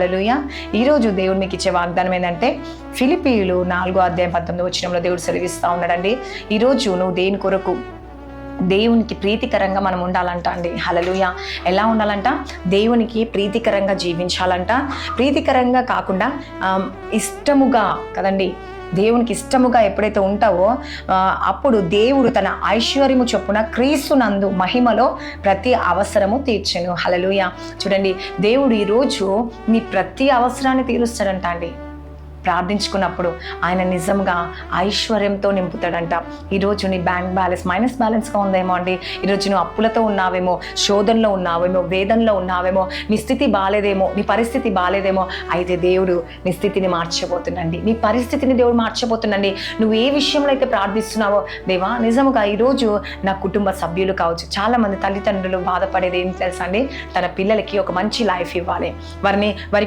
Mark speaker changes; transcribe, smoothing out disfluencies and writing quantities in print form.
Speaker 1: హల్లెలూయా. ఈరోజు దేవుడు మీకు ఇచ్చే వాగ్దానం ఏంటంటే ఫిలిప్పీయులు 4:19 దేవుడు సెలవిస్తా ఉన్నాడండి. ఈరోజు నువ్వు దేని కొరకు దేవునికి ప్రీతికరంగా మనం ఉండాలంట అండి. హల్లెలూయా. ఎలా ఉండాలంట? దేవునికి ప్రీతికరంగా జీవించాలంట. ప్రీతికరంగా కాకుండా ఇష్టముగా కదండి, దేవునికి ఇష్టముగా ఎప్పుడైతే ఉంటావో అప్పుడు దేవుడు తన ఐశ్వర్యము చొప్పున క్రీస్తునందు మహిమలో ప్రతి అవసరము తీర్చెను. హల్లెలూయా. చూడండి, దేవుడు ఈరోజు నీ ప్రతి అవసరాన్ని తీరుస్తాడంట అండి. ప్రార్థించుకున్నప్పుడు ఆయన నిజంగా ఐశ్వర్యంతో నింపుతాడంట. ఈరోజు నీ బ్యాంక్ బ్యాలెన్స్ మైనస్ బ్యాలెన్స్గా ఉందేమో అండి. ఈరోజు నువ్వు అప్పులతో ఉన్నావేమో, శోధనలో ఉన్నావేమో, వేదనలో ఉన్నావేమో, నీ స్థితి బాలేదేమో, నీ పరిస్థితి బాలేదేమో. అయితే దేవుడు నీ స్థితిని మార్చబోతుండండి, నీ పరిస్థితిని దేవుడు మార్చబోతుండండి. నువ్వు ఏ విషయంలో అయితే ప్రార్థిస్తున్నావో, దేవా నిజముగా ఈరోజు నా కుటుంబ సభ్యులు కావచ్చు, చాలామంది తల్లిదండ్రులు బాధపడేది ఏం తెలుసా అండి, తన పిల్లలకి ఒక మంచి లైఫ్ ఇవ్వాలి, వారి